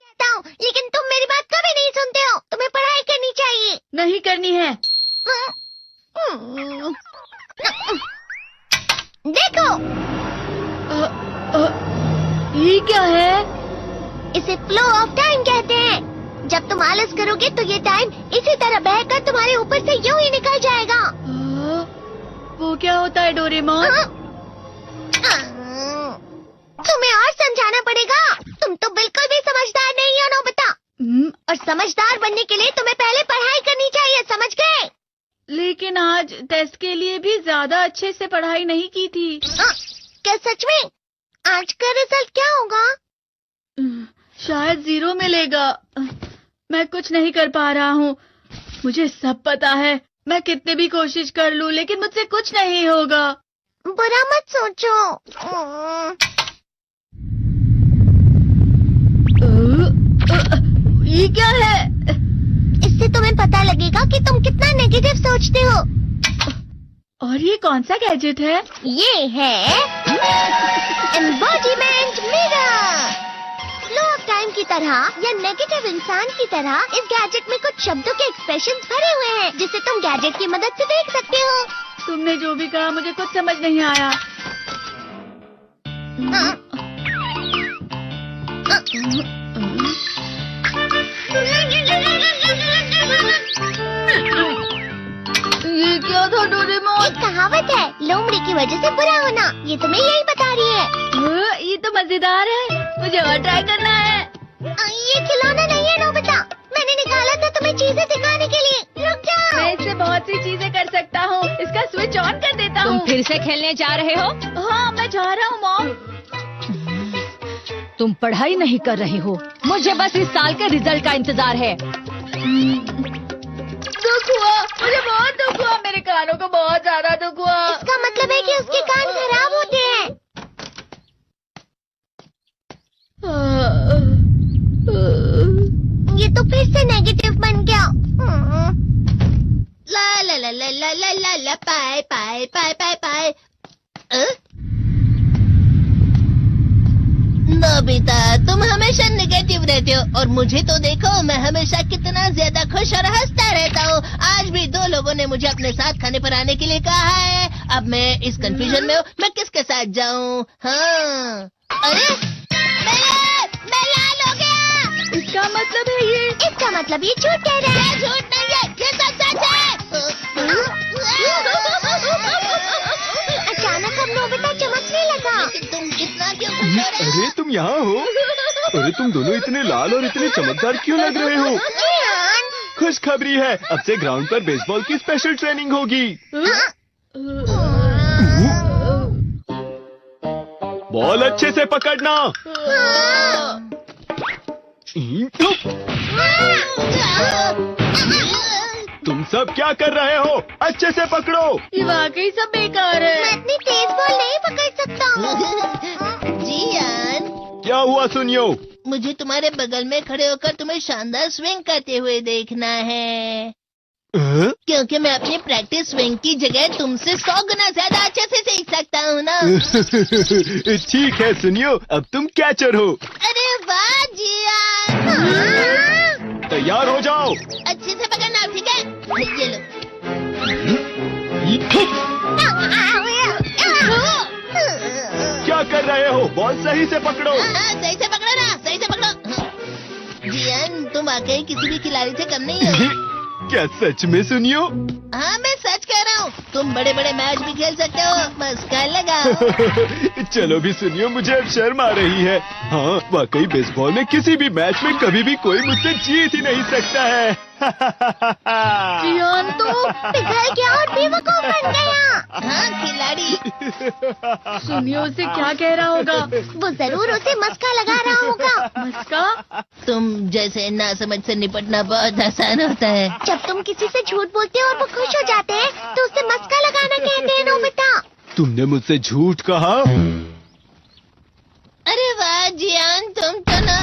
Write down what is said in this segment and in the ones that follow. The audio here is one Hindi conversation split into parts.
समझाता हूँ, लेकिन तुम मेरी बात कभी नहीं सुनते हो। तुम्हें पढ़ाई करनी चाहिए। नहीं करनी है। देखो, ये क्या है? इसे फ्लो ऑफ टाइम कहते हैं। जब तुम आलस करोगे तो ये टाइम इसी तरह बहकर तुम्हारे ऊपर से यूं ही निकल जाएगा। वो क्या होता है डोरेमोन? तुम्हें और समझाना पड़ेगा। तुम तो बिल्कुल भी समझदार नहीं हो नोबिता। और समझदार बनने के लिए तुम्हें पहले पढ़ाई करनी चाहिए, समझ गए? लेकिन आज टेस्ट के लिए भी ज्यादा अच्छे से पढ़ाई नहीं की थी। क्या सच में? आज का रिजल्ट क्या होगा? शायद 0 मिलेगा। मैं कुछ नहीं कर पा रहा हूँ। मुझे सब पता है। मैं कितनी भी कोशिश कर लूँ, लेकिन मुझसे कुछ नहीं होगा। बुरा मत सोचो। ये क्या है? इससे तुम्हें पता लगेगा कि तुम कितना नेगेटिव सोचते हो। और ये कौन सा गैजेट है? ये है embodiment mirror. Flow of time की तरह या नेगेटिव इंसान की तरह इस गैजेट में कुछ शब्दों के एक्सप्रेशंस भरे हुए हैं, जिसे तुम गैजेट की मदद से देख सकते हो। तुमने जो भी कहा मुझे कुछ समझ नहीं आया। ये क्या था डोरेमोन? एक कहावत है, लोमड़ी की वजह से बुरा होना। ये तुम्हें यही बता रही है। ये तो मजेदार है। मुझे और ट्राई करना है। ये खिलौना नहीं है नोबिता। मैंने निकाला था तुम्हें चीजें सिखाने के लिए। रुक जाओ। मैं इससे बहुत सी चीजें कर सकता हूँ। इसका स्विच ऑन कर देता हूँ। तुम फिर से खेलने जा रहे हो? हाँ, मैं जा रहा हूँ मॉम। तुम पढ़ाई नहीं कर रही हो। मुझे बस इस साल के रिजल्ट का इंतजार है। दुख हुआ, मुझे बहुत दुख हुआ। मेरे कानों को बहुत ज्यादा दुख हुआ। इसका मतलब है कि उसके कान खराब होते हैं। ये तो फिर से नेगेटिव बन गया। ला ला ला ला ला ला ला ला पाए पाए पाए पाए पाए। नोबिता, तुम हमेशा नेगेटिव रहते हो और मुझे तो देखो, मैं हमेशा कितना ज्यादा खुश और हंसता रहता हूँ। आज भी 2 लोगों ने मुझे अपने साथ खाने पर आने के लिए कहा है। अब मैं इस कंफ्यूजन में हूँ, मैं किसके साथ जाऊँ? हाँ, अरे मैं लाल हो गया। इसका मतलब है ये? इसका मतलब ये झूठ कह रहा है। झूठ नहीं है, ये सब सच है। अचानक अब नोबिता चमकने लगा। तुम इतना क्यों खुश हो रहे हो? अरे तुम यहाँ हो? अरे तुम दोनों इतने लाल और इतने चमकदार क्यों लग रहे हो? खुशखबरी है, अब से ग्राउंड पर बेसबॉल की स्पेशल ट्रेनिंग होगी। बॉल अच्छे से पकड़ना। तुम सब क्या कर रहे हो? अच्छे से पकड़ो। ये वाकई सब बेकार है। मैं इतनी तेज बॉल नहीं पकड़ सकता हूँ। जियान, क्या हुआ सुनियो? मुझे तुम्हारे बगल में खड़े होकर तुम्हें शानदार स्विंग करते हुए देखना है। क्योंकि मैं अपनी प्रैक्टिस स्विंग की जगह तुमसे 100 गुना ज्यादा अच्छे से सीख सकता हूँ ना। ठीक है सुनियो, अब तुम कैचर हो। अरे वाह जियान। तैयार हो जाओ। अच्छे से पकड़ना, ठीक है? ये लो। क्या कर रहे हो? बॉल सही से पकड़ो। सही से पकड़ो ना, सही से पकड़ो। जियान, तुम वाकई किसी भी खिलाड़ी से कम नहीं हो। क्या सच में सुनियो? हाँ, मैं सच कह रहा हूँ। तुम बड़े बड़े मैच भी खेल सकते हो, मस्का लगाओ। चलो भी सुनियो, मुझे अब शर्म आ रही है। हाँ, वाकई बेसबॉल में किसी भी मैच में कभी भी कोई मुझसे जीत ही नहीं सकता है। जियान तो पिघल गया और बेवकूफ बन गया। हाँ, खिलाड़ी। सुनियो उसे क्या कह रहा होगा? वो जरूर उसे मस्का लगा रहा होगा। मस्का? तुम जैसे नासमझ से निपटना बहुत आसान होता है। जब तुम किसी से झूठ बोलते हो और वो खुश हो जाते हैं, तो उसे मस्का लगाना कहते हैं नोबिता। तुमने मुझसे झूठ कहा? अरे वाह जियान, तुम तो ना।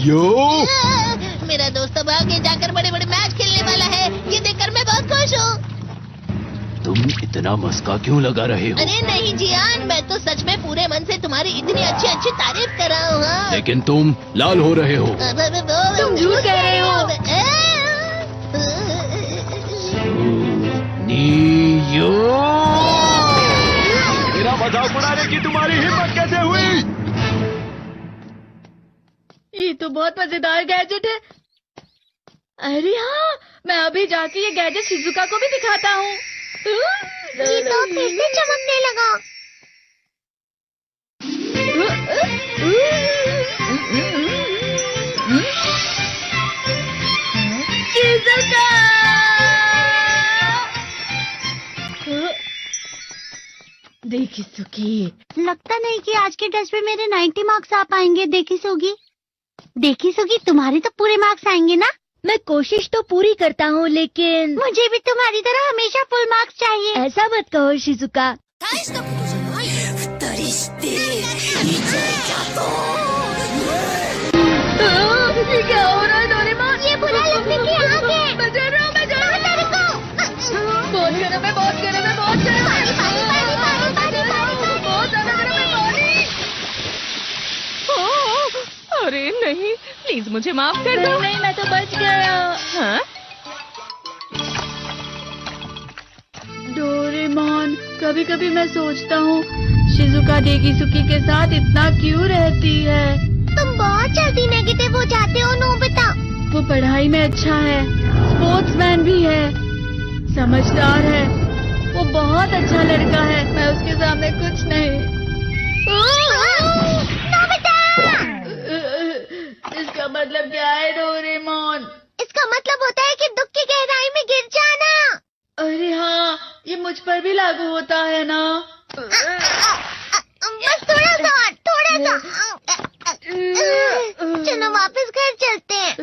यो मेरा दोस्त अब आगे जाकर बड़े बड़े मैच खेलने वाला है। ये देखकर मैं बहुत खुश हूँ। तुम इतना मस्का क्यों लगा रहे हो? अरे नहीं जियान, मैं तो सच में पूरे मन से तुम्हारी इतनी अच्छी अच्छी तारीफ कर रहा हूँ। लेकिन तुम लाल हो रहे हो। तुम झूठ कह रहे हो। नीयो, मेरा मजाक उड़ाने की तुम्हारी हिम्मत कैसे हुई? ये तो बहुत मजेदार गैजेट है। अरे हाँ, मैं अभी जाके ये गैजेट शिजुका को भी दिखाता हूँ। ये तो फिर से चमकने लगा। शिजुका! देखी सुखी, लगता नहीं कि आज के टेस्ट में मेरे 90 मार्क्स आ पाएंगे। देखी सोगी तुम्हारे तो पूरे मार्क्स आएंगे ना? मैं कोशिश तो पूरी करता हूँ, लेकिन मुझे भी तुम्हारी तरह हमेशा फुल मार्क्स चाहिए। ऐसा मत कहो शिजुका। ये क्या हो रहा है डोरेमोन? ये बुरा लगने की आग है। मैं डर रहा हूँ, मैं डर रहा हूँ। बहुत गर्म है, बहुत गर्म है, बहुत गर्म है। बहुत ज्यादा गर्म है पानी। अरे नहीं, प्लीज मुझे माफ कर दो। नहीं, मैं तो बच गया। हाँ? डोरेमोन, कभी कभी मैं सोचता हूँ शिजुका डेकिसुकी के साथ इतना क्यों रहती है। तुम बहुत जल्दी नेगेटिव हो जाते हो नोबिता। वो पढ़ाई में अच्छा है, स्पोर्ट्समैन भी है, समझदार है, वो बहुत अच्छा लड़का है। मैं उसके सामने कुछ नहीं। इसका मतलब क्या है डोरेमोन? इसका मतलब होता है कि दुख की गहराई में गिर जाना। अरे हाँ, ये मुझ पर भी लागू होता है ना। बस थोड़ा सा। चलो वापस घर चलते हैं।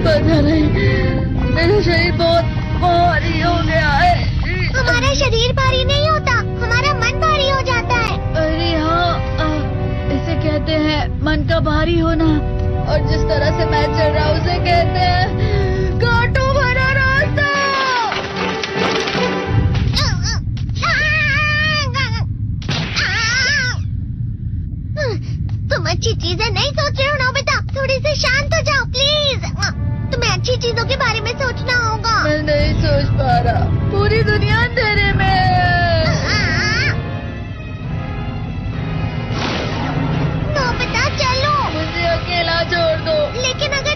पता नहीं, मेरा शरीर बहुत भारी हो गया है। हमारा शरीर भारी नहीं होता, हमारा मन भारी हो जाता है। अरे हाँ, इसे कहते हैं मन का भारी होना। और जिस तरह से मैं चल रहा हूँ उसे कहते हैं कांटों भरा रास्ता। तुम अच्छी चीजें नहीं सोच रहे हो नोबिता। थोड़ी सी शांत हो जाओ प्लीज। तुम्हें अच्छी चीजों के बारे में सोचना होगा। मैं नहीं सोच पा रहा, पूरी दुनिया अंधेरे में है। नोबिता चलो। मुझे अकेला छोड़ दो। लेकिन अगर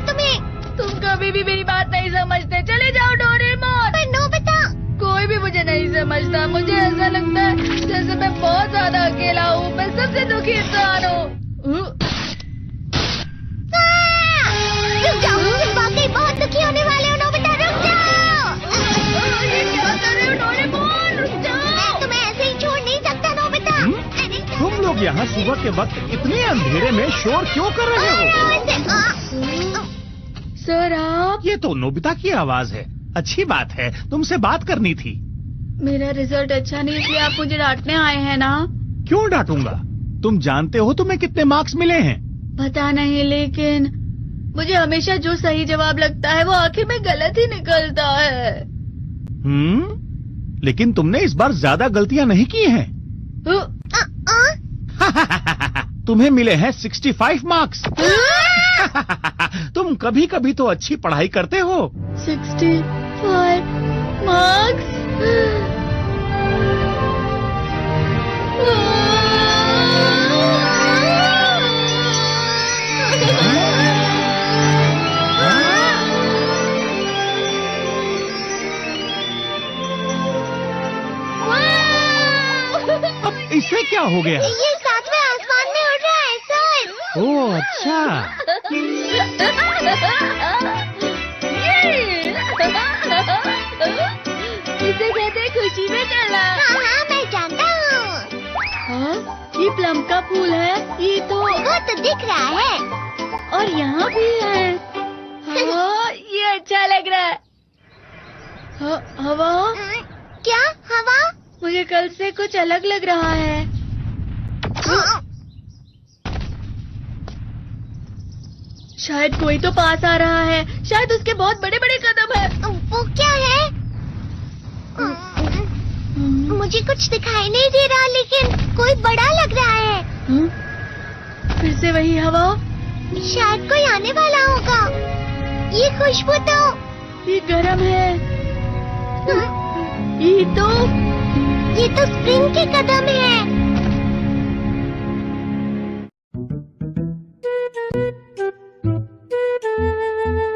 तुम कभी भी मेरी बात नहीं समझते। चले जाओ डोरेमोन। पर नोबिता। कोई भी मुझे नहीं समझता। मुझे ऐसा लगता है जैसे मैं बहुत ज्यादा अकेला हूँ। मैं सबसे दुखी इंसान हूँ। रुक जाओ, तुम वाकई बहुत दुखी होने वाले हो नोबिता। रुक जाओ। ये क्या कर रहे हो डोरेमोन? रुक जाओ। मैं तुम्हें ऐसे ही छोड़ नहीं सकता नोबिता। तुम लोग यहाँ सुबह के वक्त इतने अंधेरे में शोर क्यों कर रहे हो? सर आप? ये तो नोबिता की आवाज है। अच्छी बात है, तुमसे बात करनी थी। मेरा रिजल्ट अच्छा नहीं, इसलिए आप मुझे डांटने आए हैं ना? क्यों डांटूंगा? तुम जानते हो तुम्हें कितने मार्क्स मिले हैं? पता नहीं, लेकिन मुझे हमेशा जो सही जवाब लगता है वो आखिर में गलत ही निकलता है। लेकिन तुमने इस बार ज्यादा गलतियां नहीं की हैं। तुम्हें मिले हैं 65 मार्क्स। तुम कभी कभी तो अच्छी पढ़ाई करते हो। 65 मार्क्स? अब इससे क्या हो गया? ये सातवें आसमान में उड़ रहा है सर। ओह अच्छा। इसे कहते हैं खुशी में चलना। हाँ, मैं जानता हूँ। हाँ, ये प्लम का फूल है। ये तो वो तो दिख रहा है। और यहाँ भी है। हाँ, ये अच्छा लग रहा है। हवा? क्या हवा? मुझे कल से कुछ अलग लग रहा है। शायद कोई तो पास आ रहा है। शायद उसके बहुत बड़े बड़े कदम है। वो क्या है? मुझे कुछ दिखाई नहीं दे रहा, लेकिन कोई बड़ा लग रहा है। फिर से वही हवा। शायद कोई आने वाला होगा। ये खुशबू तो ये गर्म है। हम्म, ये तो स्प्रिंग के कदम है।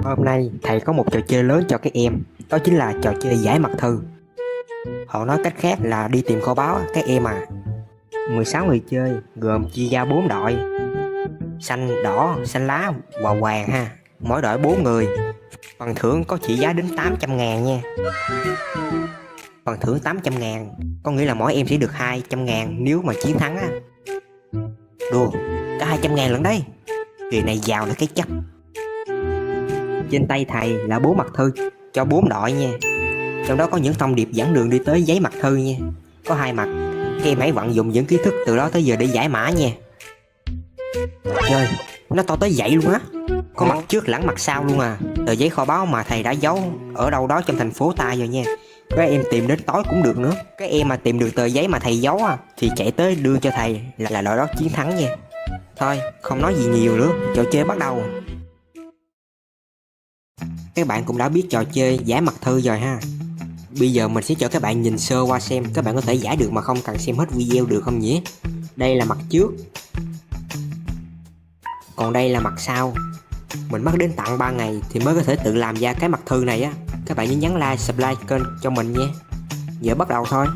Hôm nay thầy có một trò chơi lớn cho các em. Đó chính là trò chơi giải mật thư. Họ nói cách khác là đi tìm kho báu các em à. 16 người chơi gồm chia ra 4 đội. Xanh, đỏ, xanh lá và vàng ha. Mỗi đội 4 người. Phần thưởng có trị giá đến 800.000 nha. Phần thưởng 800.000 có nghĩa là mỗi em sẽ được 200.000 nếu mà chiến thắng á. Đùa, cả 200.000 lần đấy. Kỳ này giàu là cái chắc. Trên tay thầy là 4 mặt thư cho 4 đội nha. Trong đó có những thông điệp dẫn đường đi tới giấy mặt thư nha. Có 2 mặt. Các em hãy vận dụng những kiến thức từ đó tới giờ để giải mã nha. Trời, nó to tới vậy luôn á. Có mặt trước lẫn mặt sau luôn à. Tờ giấy kho báu mà thầy đã giấu ở đâu đó trong thành phố ta rồi nha. Các em tìm đến tối cũng được nữa. Các em mà tìm được tờ giấy mà thầy giấu à, thì chạy tới đưa cho thầy là đội đó chiến thắng nha. Thôi, không nói gì nhiều nữa, trò chơi bắt đầu. Các bạn cũng đã biết trò chơi giải mặt thư rồi ha. Bây giờ mình sẽ cho các bạn nhìn sơ qua xem các bạn có thể giải được mà không cần xem hết video được không nhỉ? Đây là mặt trước. Còn đây là mặt sau. Mình mất đến tận 3 ngày thì mới có thể tự làm ra cái mặt thư này á. Các bạn nhớ nhấn like, subscribe kênh cho mình nha. Giờ bắt đầu thôi.